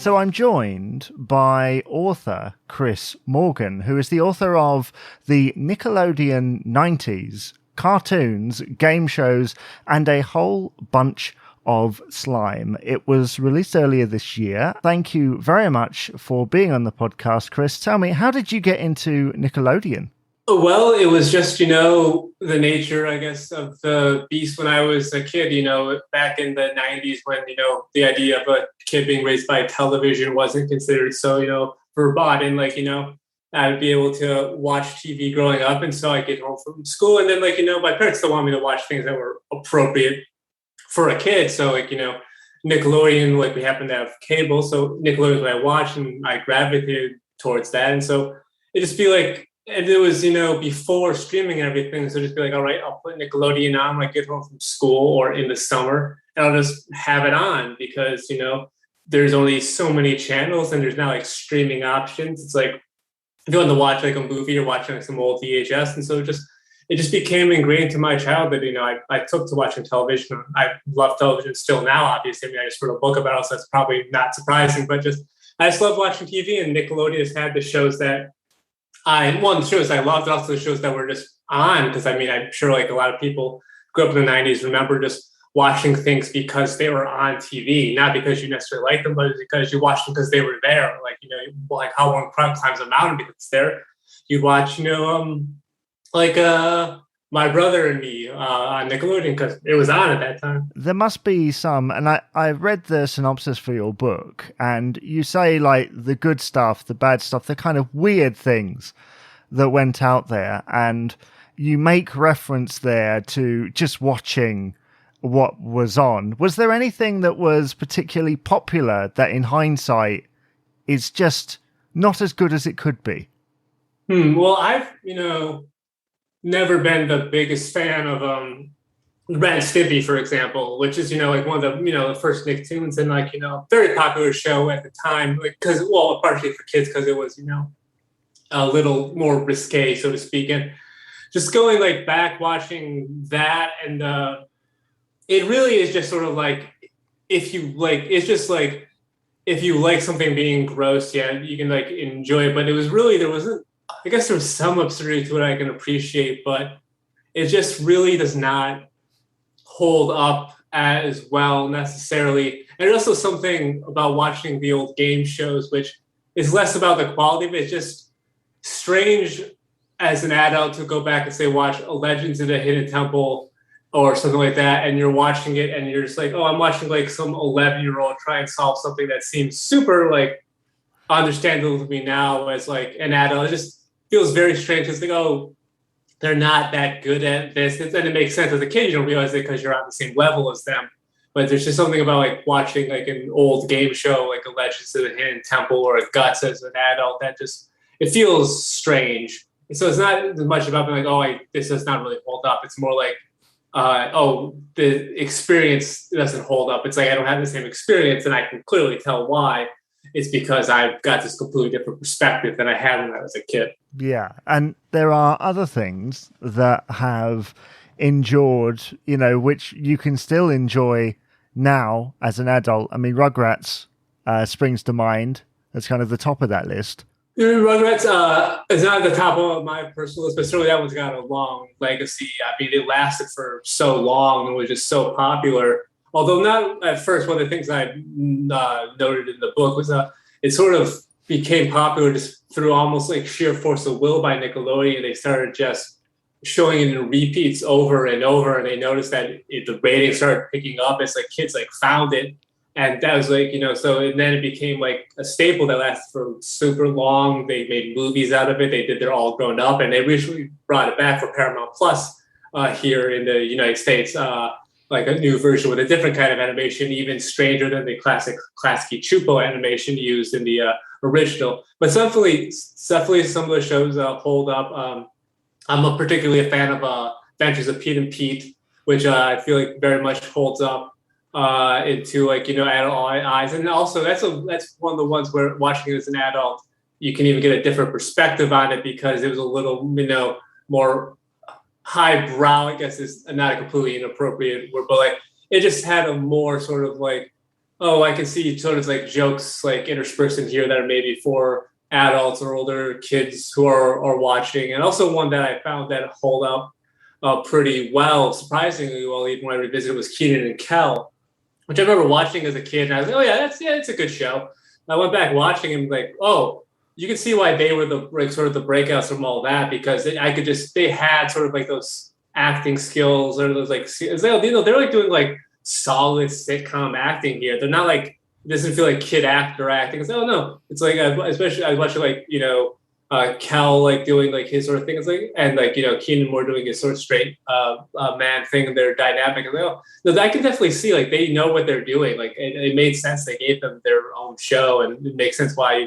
So I'm joined by author Chris Morgan, who is the author of the Nickelodeon 90s, cartoons, game shows, and a whole bunch of slime. It was released earlier this year. Thank you very much for being on the podcast, Chris. Tell me, how did you get into Nickelodeon? Well, it was just, the nature, I guess, of the beast when I was a kid, back in the 90s when, the idea of a kid being raised by television wasn't considered so, verboten. I would be able to watch TV growing up. And so I get home from school and then, my parents still want me to watch things that were appropriate for a kid. So, Nickelodeon, we happen to have cable. So Nickelodeon is what I watched and I gravitated towards that. And so it just feel like, and it was, before streaming and everything. So just be like, all right, I'll put Nickelodeon on when I get home from school or in the summer, and I'll just have it on because, there's only so many channels and there's not streaming options. It's like, if you want to watch a movie, you're watching some old VHS. And so it just became ingrained to my childhood. I took to watching television. I love television still now, obviously. I just wrote a book about it, so that's probably not surprising, but I just love watching TV, and Nickelodeon has had the shows that the shows I loved, also the shows that were just on, because I'm sure a lot of people grew up in the 90s remember just watching things because they were on TV, not because you necessarily liked them, but because you watched them because they were there. How Long Climbs a Mountain because it's there. You'd watch, My Brother and Me on Nickelodeon because it was on at that time. There must be some, and I read the synopsis for your book, and you say the good stuff, the bad stuff, the kind of weird things that went out there, and you make reference there to just watching what was on. Was there anything that was particularly popular that in hindsight is just not as good as it could be? Well, I've, never been the biggest fan of Ren and Stimpy, for example, which is, one of the, the first Nicktoons and very popular show at the time, partially for kids because it was, a little more risque, so to speak. And just going back watching that and it really is just sort of if you if you like something being gross, yeah, you can enjoy it. But it was really, there wasn't, I guess there was some absurdity to it I can appreciate, but it just really does not hold up as well necessarily. And there's also something about watching the old game shows, which is less about the quality, but it's just strange as an adult to go back and say, watch a Legends in a Hidden Temple or something like that, and you're watching it and you're just oh, I'm watching some 11-year-old try and solve something that seems super understandable to me now as an adult. It just feels very strange. It's oh, they're not that good at this. And it makes sense as a kid. You don't realize it because you're on the same level as them. But there's just something about watching an old game show, a Legends of the Hidden Temple or a Guts as an adult that just, it feels strange. And so it's not as much about being this does not really hold up. It's more the experience doesn't hold up. It's I don't have the same experience, and I can clearly tell why. It's because I've got this completely different perspective than I had when I was a kid. Yeah, and there are other things that have endured, which you can still enjoy now as an adult. Rugrats springs to mind. That's kind of the top of that list. Rugrats is not at the top of my personal list, but certainly that one's got a long legacy. It lasted for so long and was just so popular. Although not at first, one of the things I noted in the book was it sort of became popular just through almost sheer force of will by Nickelodeon. They started just showing it in repeats over and over, and they noticed that the ratings started picking up as kids found it. And that was and then it became a staple that lasted for super long. They made movies out of it. They did They're All Grown Up, and they recently brought it back for Paramount Plus here in the United States, a new version with a different kind of animation, even stranger than the classic Klasky Chupo animation used in the original. But definitely some of the shows hold up. I'm particularly a fan of Adventures of Pete and Pete, which I feel very much holds up into adult eyes. And also that's one of the ones where watching it as an adult, you can even get a different perspective on it because it was a little, more highbrow, I guess is not a completely inappropriate word, but it just had a more sort of oh, I can see sort of like jokes like interspersed in here that are maybe for adults or older kids who are watching. And also one that I found that hold up pretty well, surprisingly well, even when I revisited, was Keenan and Kel, which I remember watching as a kid. And I was like, oh yeah, it's a good show. And I went back watching and like, oh, you can see why they were the like sort of the breakouts from all that, because they had sort of like those acting skills or those like, they're like doing like solid sitcom acting here. They're not like, it doesn't feel like kid actor acting. It's, oh no, it's like, especially I was watching like, Cal like doing like his sort of thing. It's like, and like, Keenan more doing his sort of straight man thing, and their dynamic. And like, oh, no, I can definitely see like they know what they're doing. Like it made sense. They gave them their own show, and it makes sense why,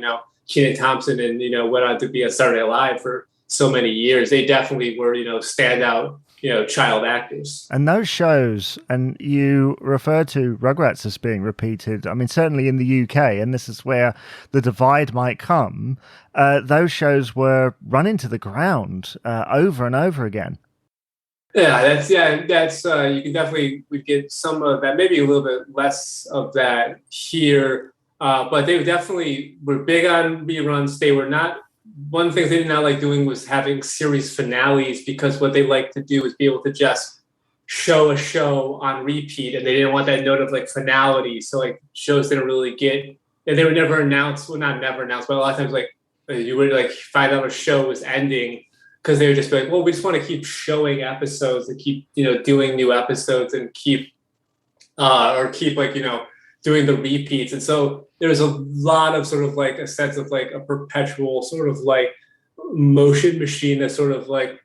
Kenan Thompson and, went on to be a Saturday Night Live for so many years. They definitely were, standout, child actors. And those shows, and you refer to Rugrats as being repeated, I mean, certainly in the UK, and this is where the divide might come, those shows were run into the ground over and over again. Yeah, that's you can definitely, we get some of that, maybe a little bit less of that here. But they definitely were big on reruns. They were not, one of the things they did not like doing was having series finales, because what they like to do is be able to just show a show on repeat, and they didn't want that note of like finality. So like shows didn't really get, and they were never announced, well, not never announced, but a lot of times like you would like find out a show was ending, because they would just be like, well, we just want to keep showing episodes and keep, doing new episodes and keep like, doing the repeats. And so there's a lot of sort of like a sense of like a perpetual sort of like motion machine that sort of like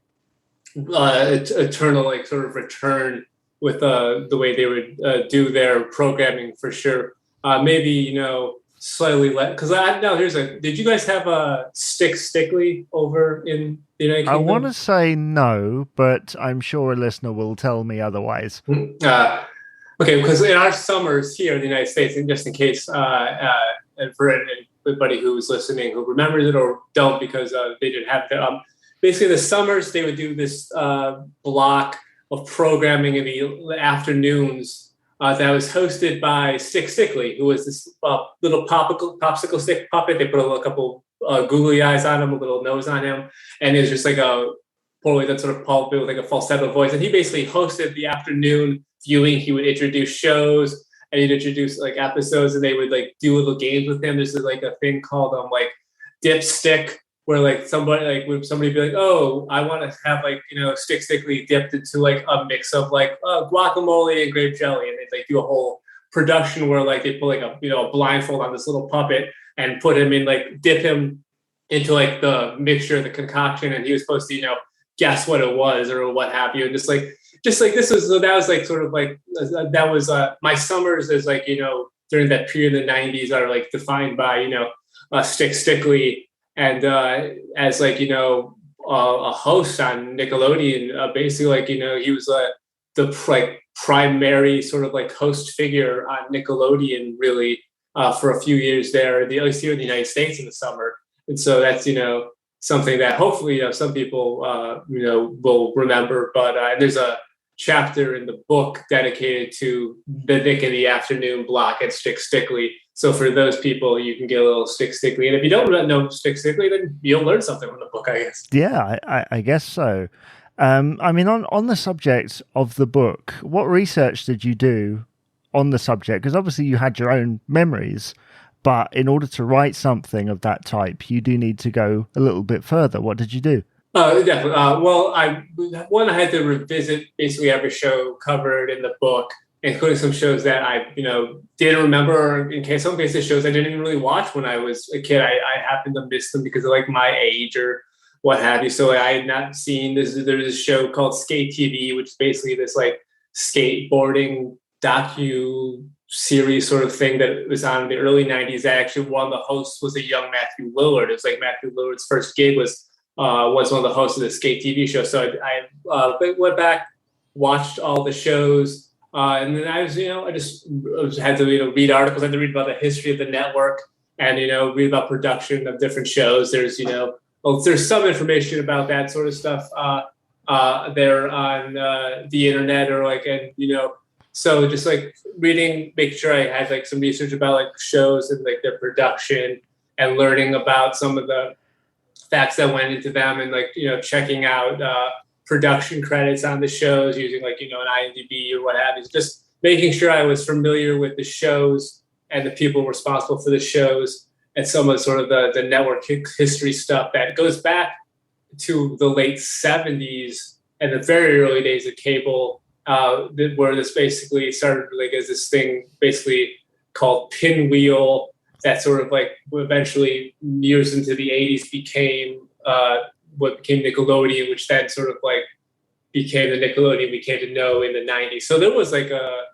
eternal like sort of return with the way they would do their programming, for sure. Maybe, slightly less, because did you guys have a Stickly over in the United Kingdom? I want to say no, but I'm sure a listener will tell me otherwise. Okay, because in our summers here in the United States, and just in case, and for anybody who's listening who remembers it or don't, because they didn't have it, basically the summers they would do this block of programming in the afternoons that was hosted by Stickly, who was this little popsicle stick puppet. They put a couple googly eyes on him, a little nose on him, and it was just like a poorly done sort of puppet with like a falsetto voice. And he basically hosted the afternoon viewing. He would introduce shows, and he'd introduce like episodes, and they would like do little games with him. There's like a thing called like Dipstick, where like somebody would be like, oh, I want to have like, Stickly dipped into like a mix of like guacamole and grape jelly, and they'd like do a whole production where like they put like a blindfold on this little puppet and put him in, like dip him into like the mixture, the concoction, and he was supposed to guess what it was or what have you. And just like this was, that was like sort of like, that was my summers as like, during that period in the 90s are like defined by, Stickly, and as like, a host on Nickelodeon, basically like, he was the like primary sort of like host figure on Nickelodeon really for a few years there, at least here in the United States in the summer. And so that's, something that hopefully some people will remember. But there's a chapter in the book dedicated to the Nick in the Afternoon block at Stickly. So for those people, you can get a little Stickly. And if you don't know Stickly, then you'll learn something from the book, I guess. Yeah, I guess so. I mean, on the subject of the book, what research did you do on the subject? Because obviously you had your own memories, but in order to write something of that type, you do need to go a little bit further. What did you do? Definitely. Well, I had to revisit basically every show covered in the book, including some shows that I, didn't remember, or in case some cases shows I didn't even really watch when I was a kid. I happened to miss them because of like my age or what have you. So I had not seen this. There's a show called Skate TV, which is basically this like skateboarding docu series sort of thing that was on in the early 90s. Actually, one of the hosts was a young Matthew Lillard. It was like Matthew Lillard's first gig was one of the hosts of the Skate TV show. So I went back, watched all the shows, and then I just had to read articles. I had to read about the history of the network and read about production of different shows. There's there's some information about that sort of stuff there on the internet, or like, and So just like reading, making sure I had like some research about like shows and like their production, and learning about some of the facts that went into them, and like, checking out production credits on the shows using like, an IMDb or what have you. Just making sure I was familiar with the shows and the people responsible for the shows, and some of sort of the network history stuff that goes back to the late 70s and the very early days of cable, where this basically started like as this thing basically called Pinwheel, that sort of like eventually years into the 80s became what became Nickelodeon, which then sort of like became the Nickelodeon we came to know in the 90s. So there was like a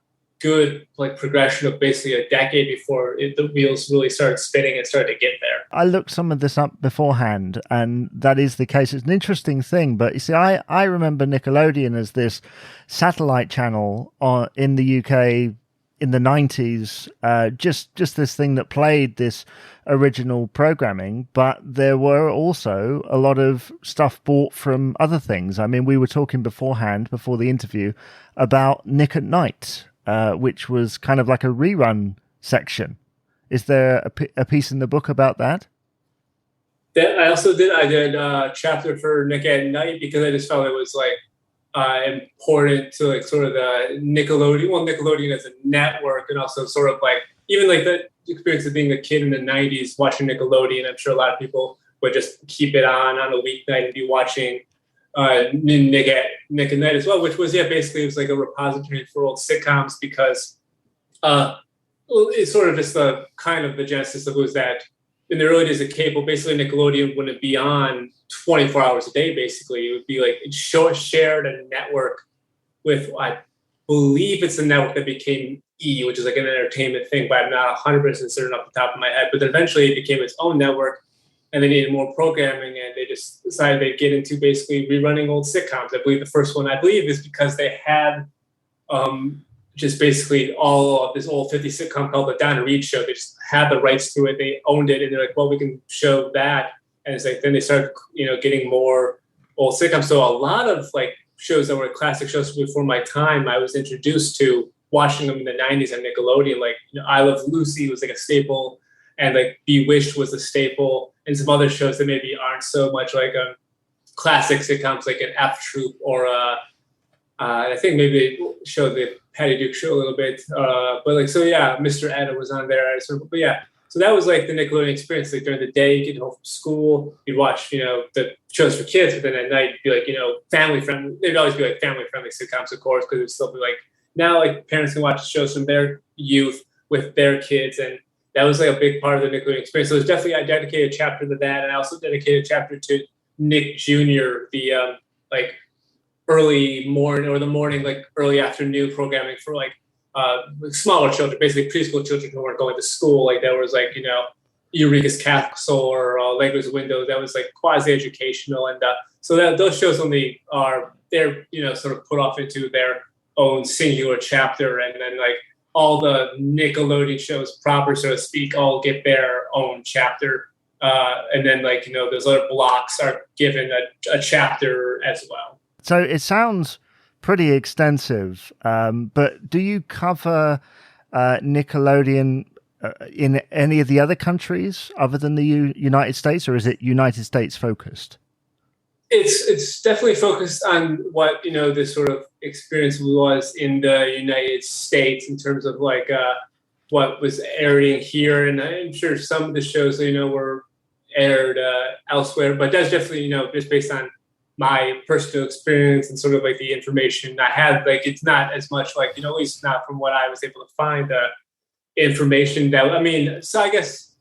good like progression of basically a decade before the wheels really started spinning and started to get there. I looked some of this up beforehand, and that is the case. It's an interesting thing, but you see, I remember Nickelodeon as this satellite channel in the UK in the 90s, just this thing that played this original programming, but there were also a lot of stuff bought from other things. I mean, we were talking beforehand, before the interview, about Nick at Night, which was kind of like a rerun section. Is there a piece in the book about that? I did a chapter for Nick at Night because I just felt it was like important to like sort of the Nickelodeon as a network, and also sort of like even like the experience of being a kid in the 90s watching Nickelodeon. I'm sure a lot of people would just keep it on a weeknight and be watching Nick at Night as well, which was basically it was like a repository for old sitcoms, because it's sort of just the kind of the genesis of it was that in the early days of cable, basically Nickelodeon wouldn't be on 24 hours a day. Basically, it would be like it shared a network with, I believe it's the network that became E, which is like an entertainment thing, but I'm not 100% certain off the top of my head. But then eventually it became its own network, and they needed more programming, and they just decided they'd get into basically rerunning old sitcoms. I believe the first one, is because they had just basically all of this old 50s sitcom called The Donna Reed Show. They just had the rights to it. They owned it, and they're like, well, we can show that. And it's like, then they started, getting more old sitcoms. So a lot of like shows that were classic shows before my time, I was introduced to watching them in the 90s on Nickelodeon. Like, I Love Lucy was like a staple, and like Bewitched was a staple, and some other shows that maybe aren't so much like classic sitcoms, like an F Troop or I think maybe they showed the Patty Duke Show a little bit. But like, so yeah, Mr. Ed was on there. But yeah, so that was like the Nickelodeon experience. Like during the day, you get home from school, you'd watch, the shows for kids, but then at night, it'd be like, family friendly. They'd always be like family friendly sitcoms, of course, because it'd still be like, now like parents can watch shows from their youth with their kids. And that was like a big part of the Nickelodeon experience. So it was definitely, I dedicated a chapter to that. And I also dedicated a chapter to Nick Jr., the like early morning or the morning, like early afternoon programming for like smaller children, basically preschool children who weren't going to school. Like there was like, Eureka's Castle or Legos Windows. That was like quasi-educational. And so that those shows only they're, sort of put off into their own singular chapter. And then like all the Nickelodeon shows proper, so to speak, all get their own chapter. And then like, those other blocks are given a chapter as well. So it sounds pretty extensive, but do you cover Nickelodeon in any of the other countries other than the United States, or is it United States focused? It's definitely focused on what, this sort of experience was in the United States in terms of like what was airing here. And I'm sure some of the shows, were aired elsewhere, but that's definitely, just based on my personal experience and sort of like the information I had. Like it's not as much like, at least not from what I was able to find, information that, so I guess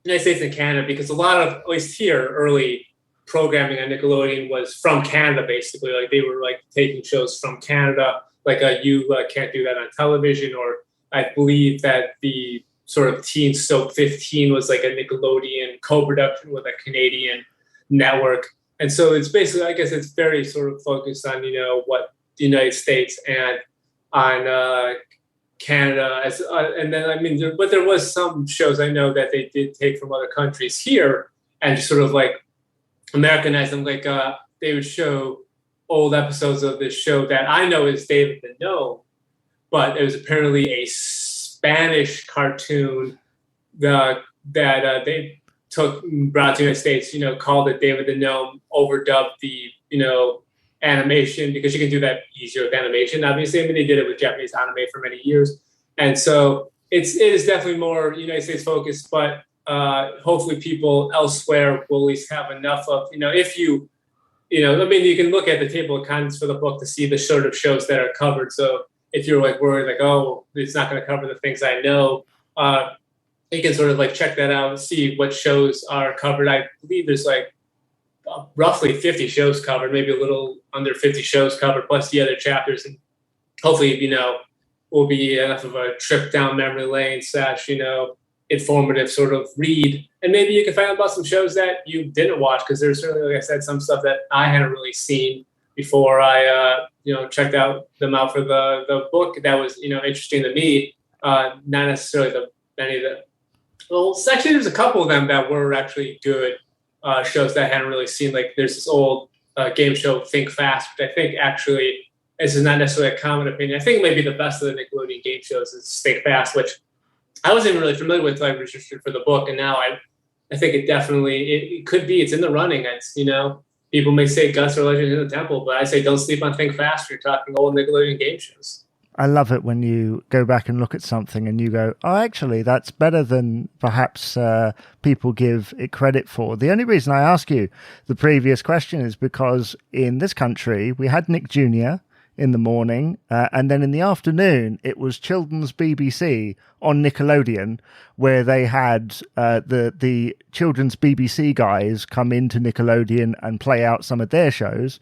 United States and Canada, because a lot of, at least here, early programming on Nickelodeon was from Canada, basically. Like they were like taking shows from Canada, like you can't do that on television. Or I believe that the sort of Teen Soap 15 was like a Nickelodeon co-production with a Canadian network. And so it's basically, I guess it's very sort of focused on, what the United States and on Canada. And then, but there was some shows I know that they did take from other countries here and just sort of like Americanize them. Like they would show old episodes of this show that I know is David the Gnome, but it was apparently a Spanish cartoon that they brought to the United States, called it David the Gnome, overdubbed the, animation, because you can do that easier with animation, obviously. I mean, they did it with Japanese anime for many years. And so it is definitely more United States focused, but hopefully people elsewhere will at least have enough of, if you, I mean, you can look at the table of contents for the book to see the sort of shows that are covered. So if you're like worried, like, oh, it's not going to cover the things I know, you can sort of like check that out and see what shows are covered. I believe there's like roughly 50 shows covered, maybe a little under 50 shows covered, plus the other chapters. And hopefully, will be enough of a trip down memory lane / informative sort of read. And maybe you can find out about some shows that you didn't watch, because there's certainly, like I said, some stuff that I hadn't really seen before I, checked them out for the book that was, interesting to me. Not necessarily many of the, well, actually, there's a couple of them that were actually good shows that I hadn't really seen. Like there's this old game show, Think Fast, which I think actually, this is not necessarily a common opinion, I think maybe the best of the Nickelodeon game shows is Think Fast, which I wasn't even really familiar with until I researched it for the book. And now I think it definitely, it could be, it's in the running. It's, people may say Guts or Legends in the Temple, but I say don't sleep on Think Fast. You're talking old Nickelodeon game shows. I love it when you go back and look at something and you go, oh, actually, that's better than perhaps people give it credit for. The only reason I ask you the previous question is because in this country, we had Nick Jr. in the morning, and then in the afternoon, it was Children's BBC on Nickelodeon, where they had the Children's BBC guys come into Nickelodeon and play out some of their shows,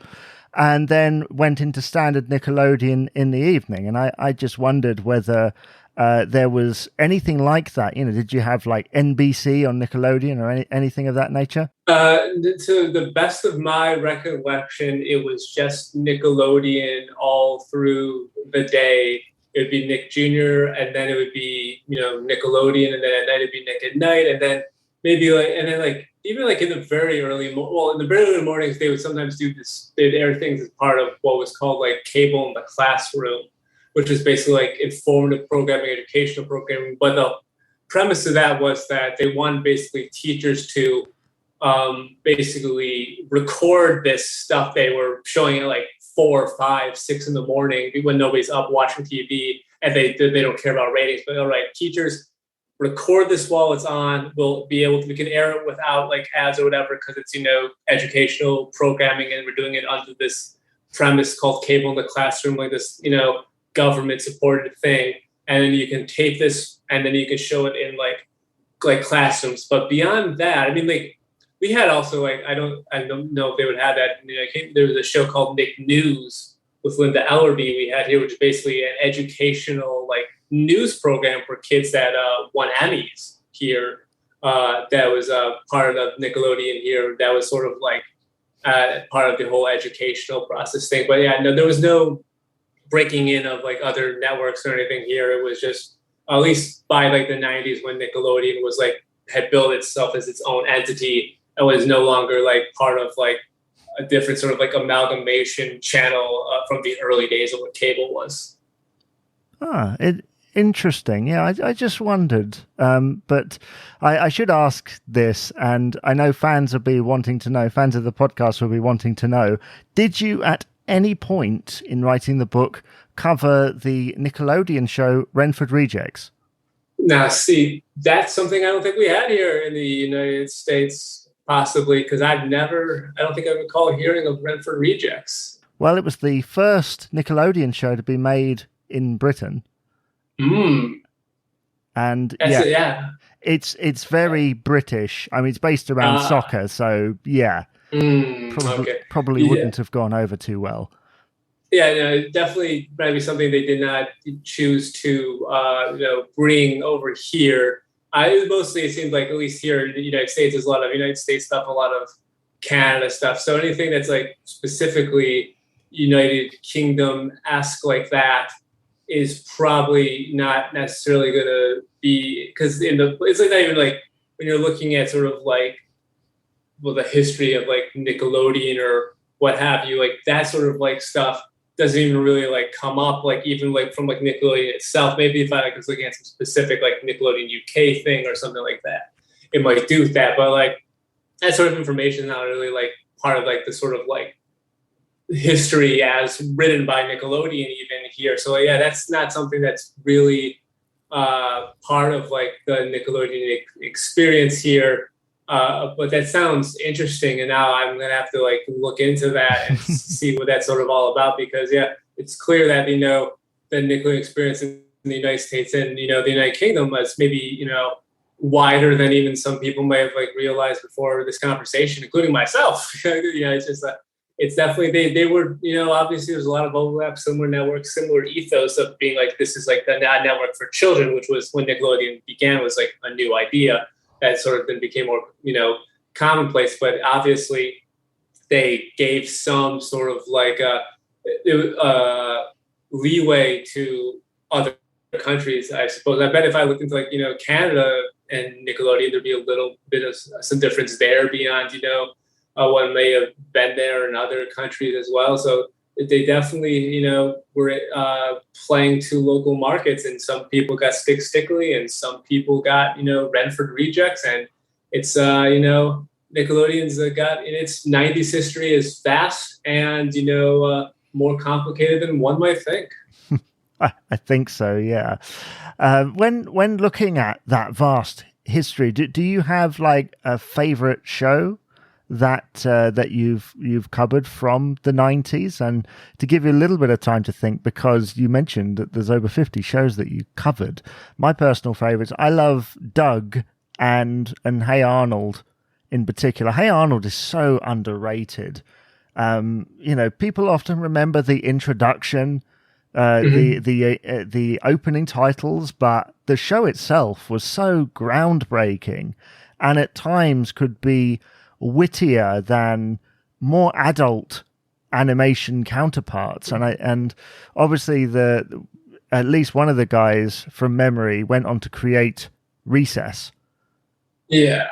and then went into standard Nickelodeon in the evening. And I just wondered whether there was anything like that. Did you have like NBC on Nickelodeon or anything of that nature? To the best of my recollection, it was just Nickelodeon all through the day. It would be Nick Jr., and then it would be, Nickelodeon, and then at night it'd be Nick at Night, and then maybe even in the very early, in the very early mornings, they would sometimes do this. They'd air things as part of what was called like Cable in the Classroom, which is basically like informative programming, educational programming. But the premise of that was that they wanted basically teachers to basically record this stuff they were showing at like 4, 5, 6 in the morning when nobody's up watching TV, and they don't care about ratings. But all right, teachers, record this while it's on. We can air it without like ads or whatever, because it's, educational programming, and we're doing it under this premise called Cable in the Classroom, like this, government supported thing. And then you can tape this, and then you can show it in like classrooms. But beyond that, I mean, like we had also like, I don't know if they would have that. There was a show called Nick News with Linda Ellerby we had here, which is basically an educational like news program for kids that won Emmys here. That was part of Nickelodeon here. That was sort of like part of the whole educational process thing. But yeah, no, there was no breaking in of like other networks or anything here. It was just, at least by like the 90s, when Nickelodeon was like, had built itself as its own entity, and was no longer like part of like a different sort of like amalgamation channel from the early days of what cable was. Interesting. Yeah, I just wondered. But I should ask this, and I know fans will be wanting to know, fans of the podcast will be wanting to know, did you at any point in writing the book cover the Nickelodeon show Renford Rejects? Now, see, that's something I don't think we had here in the United States, possibly, because I don't think I recall hearing of Renford Rejects. Well, it was the first Nickelodeon show to be made in Britain. And it's very British. I mean, it's based around soccer, so yeah, probably wouldn't have gone over too well. Yeah, no, definitely maybe something they did not choose to bring over here. It seems like, at least here in the United States, there's a lot of United States stuff, a lot of Canada stuff. So anything that's like specifically United Kingdom-esque like that is probably not necessarily going to be, because it's like not even like when you're looking at sort of like, well, the history of like Nickelodeon or what have you, like that sort of like stuff doesn't even really like come up, like even like from like Nickelodeon itself. Maybe if I like was looking at some specific like Nickelodeon UK thing or something like that, it might do that. But like that sort of information is not really like part of like the sort of like history as written by Nickelodeon even here. So yeah, that's not something that's really part of like the Nickelodeon experience here. But that sounds interesting, and now I'm gonna have to like look into that and see what that's sort of all about, because yeah, it's clear that the Nickelodeon experience in the United States and the United Kingdom was maybe wider than even some people may have like realized before this conversation, including myself. It's just it's definitely they were obviously there's a lot of overlap, similar networks, similar ethos of being like this is like the network for children, which was when Nickelodeon began, was like a new idea that sort of then became more commonplace. But obviously they gave some sort of like leeway to other countries, I suppose. I bet if I looked into like Canada and Nickelodeon, there'd be a little bit of some difference there beyond what may have been there in other countries as well. So they definitely were playing to local markets, and some people got stickly and some people got Renford rejects, and it's Nickelodeon's got in its 90s history is vast and more complicated than one might think. I think so, yeah. When looking at that vast history, do you have like a favorite show that you've covered from the 90s? And to give you a little bit of time to think, because you mentioned that there's over 50 shows that you covered, my personal favorites, I love Doug and Hey Arnold in particular. Hey Arnold is so underrated. People often remember the introduction, the opening titles, but the show itself was so groundbreaking, and at times could be wittier than more adult animation counterparts. And obviously at least one of the guys from memory went on to create Recess. Yeah.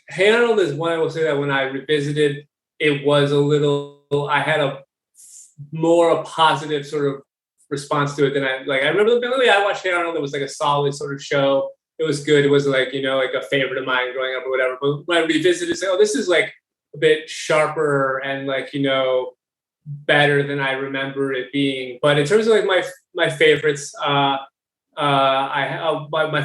Hey Arnold is one. I will say that when I revisited, it was a little, I had a positive sort of response to it than I remember I watched Hey Arnold. It was like a solid sort of show. It was good. It was like, like a favorite of mine growing up or whatever. But when I revisited it, say, this is like a bit sharper and like, better than I remember it being. But in terms of like my favorites, my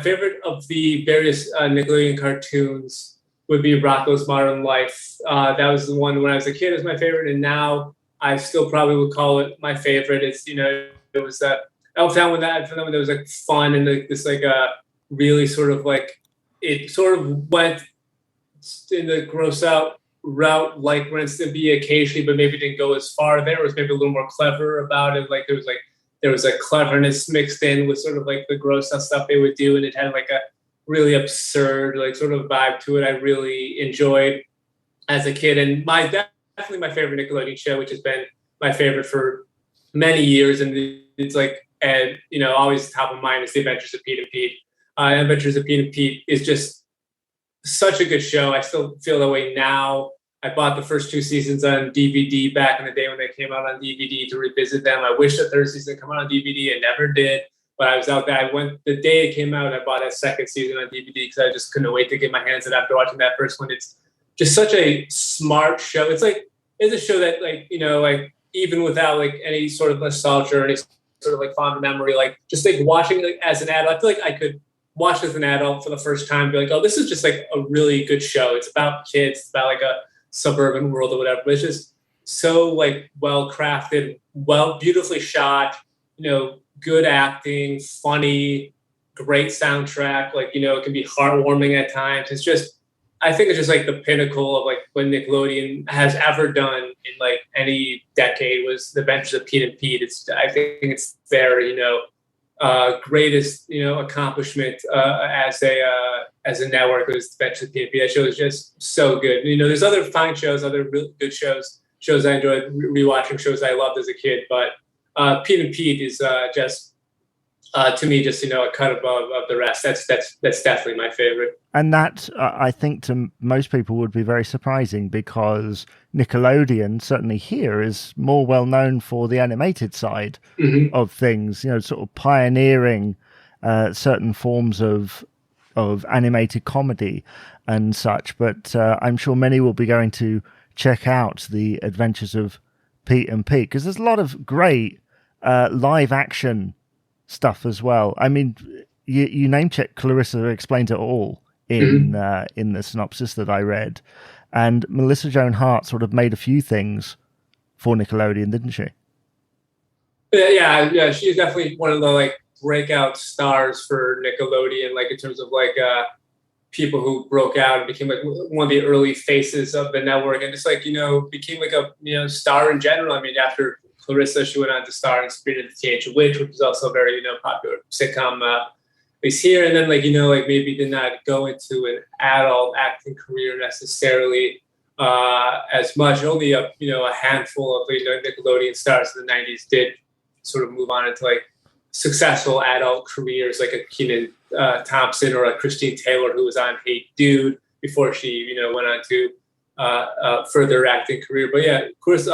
favorite of the various Nickelodeon cartoons would be Rocko's Modern Life. That was the one when I was a kid, it was my favorite. And now I still probably would call it my favorite. It's, it was that I found when there was like fun and like this like really sort of like it sort of went in the gross out route like Ren and Stimpy occasionally, but maybe didn't go as far there. It was maybe a little more clever about it. Like there was like cleverness mixed in with sort of like the gross out stuff they would do, and it had like a really absurd like sort of vibe to it. I really enjoyed as a kid, and definitely my favorite Nickelodeon show, which has been my favorite for many years, and it's like always top of mind is The Adventures of Pete and Pete. Adventures of Pete and Pete is just such a good show. I still feel that way now. I bought the first 2 seasons on DVD back in the day when they came out on DVD to revisit them. I wish the 3rd season would come out on DVD. It never did. But I was out there. I went the day it came out. I bought that 2nd season on DVD because I just couldn't wait to get my hands on it after watching that first one. It's just such a smart show. It's a show that like even without like any sort of nostalgia or any sort of like fond memory, like just like watching it as an adult, I feel like I could watch as an adult for the first time, be like, oh, this is just like a really good show. It's about kids. It's about like a suburban world or whatever. But it's just so like well crafted, beautifully shot, good acting, funny, great soundtrack. Like, it can be heartwarming at times. It's just, I think it's just like the pinnacle of like what Nickelodeon has ever done in like any decade was The Adventures of Pete and Pete. I think it's their, greatest, accomplishment as a network. Was The Adventures of Pete and Pete. That show is just so good. There's other fine shows, other really good shows I enjoyed rewatching, shows I loved as a kid, but Pete and Pete is just to me, just a cut above of the rest. That's definitely my favorite. And that, I think, to most people would be very surprising, because Nickelodeon, certainly here, is more well known for the animated side of things. Sort of pioneering certain forms of animated comedy and such. But I'm sure many will be going to check out the Adventures of Pete and Pete, because there's a lot of great live action stuff as well. I mean, you name check Clarissa Explains It All in the synopsis that I read, and Melissa Joan Hart sort of made a few things for Nickelodeon, didn't she? Yeah. She's definitely one of the breakout stars for Nickelodeon, in terms of people who broke out and became one of the early faces of the network, and just became a star in general. I mean, after Clarissa, she went on to star in Spirit of the Teenage Witch, which was also a very popular sitcom is here. And then maybe did not go into an adult acting career necessarily as much. Only a handful of Nickelodeon stars in the 90s did sort of move on into successful adult careers, like a Kenan Thompson or a Christine Taylor, who was on Hey Dude before she went on to further acting career. But yeah, of course,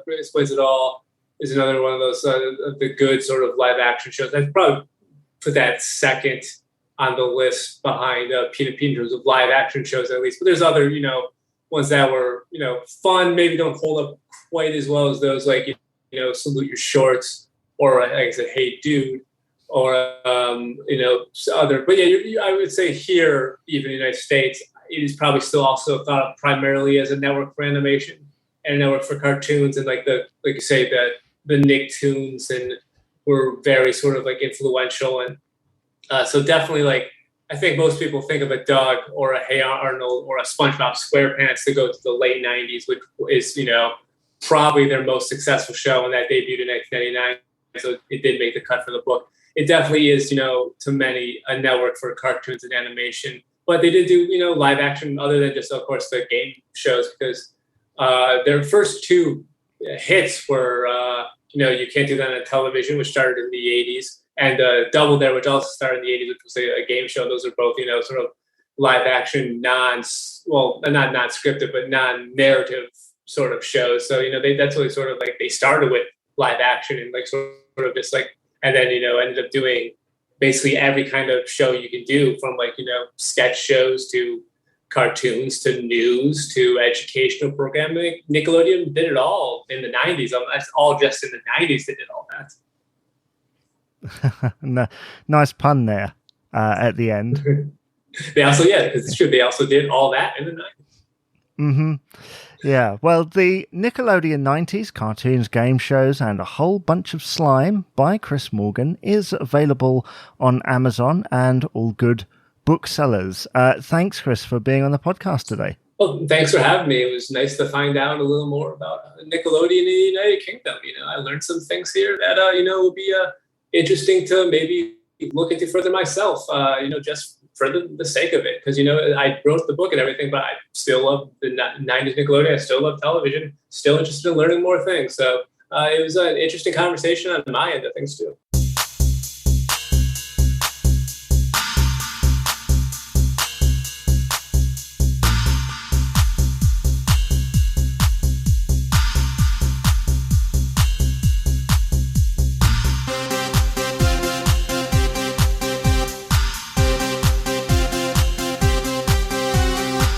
Explains It All is another one of those the good sort of live action shows. I'd probably put that second on the list behind Pete and Pete in terms of live action shows, at least. But there's other ones that were fun, maybe don't hold up quite as well as those Salute Your Shorts, or like I said, Hey Dude, or other. But yeah, I would say here, even in the United States, it is probably still also thought of primarily as a network for animation and a network for cartoons, and like you say, the Nicktoons, and were very sort of influential. And so definitely I think most people think of a Doug or a Hey Arnold or a SpongeBob SquarePants to go to the late 90s, which is probably their most successful show, and that debuted in 1999. So it did make the cut for the book. It definitely is, to many, a network for cartoons and animation. But they did do, live action, other than just, of course, the game shows, because their first two hits were, You Can't Do That on Television, which started in the 80s, and Double Dare, which also started in the 80s, which was a game show. Those are both, sort of live action, not non-scripted, but non-narrative sort of shows. So, that's really sort of they started with live action and sort of just and then, ended up doing basically every kind of show you can do, from sketch shows to cartoons to news to educational programming. Nickelodeon did it all in the 90s. That's all just in the 90s they did all that. Nice pun there at the end. They also, because it's true, they also did all that in the 90s. Mm-hmm. Yeah, well, the Nickelodeon 90s cartoons, game shows, and a whole bunch of slime by Chris Morgan is available on Amazon and all good booksellers. Thanks, Chris, for being on the podcast today. Well, thanks for having me. It was nice to find out a little more about Nickelodeon in the United Kingdom. I learned some things here that, will be interesting to maybe look into further myself, just for the sake of it. Because, I wrote the book and everything, but I still love the 90s Nickelodeon. I still love television, still interested in learning more things. So it was an interesting conversation on my end of things, too.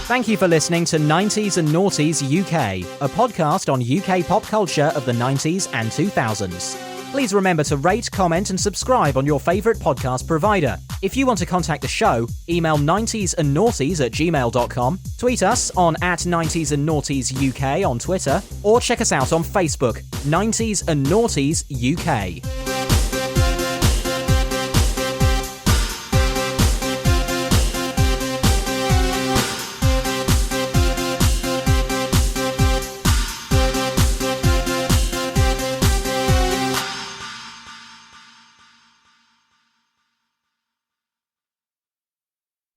Thank you for listening to 90s and Noughties UK, a podcast on UK pop culture of the 90s and 2000s. Please remember to rate, comment and subscribe on your favourite podcast provider. If you want to contact the show, email 90sandnoughties@gmail.com, tweet us on @90sandnoughties UK on Twitter, or check us out on Facebook, 90s and Noughties UK.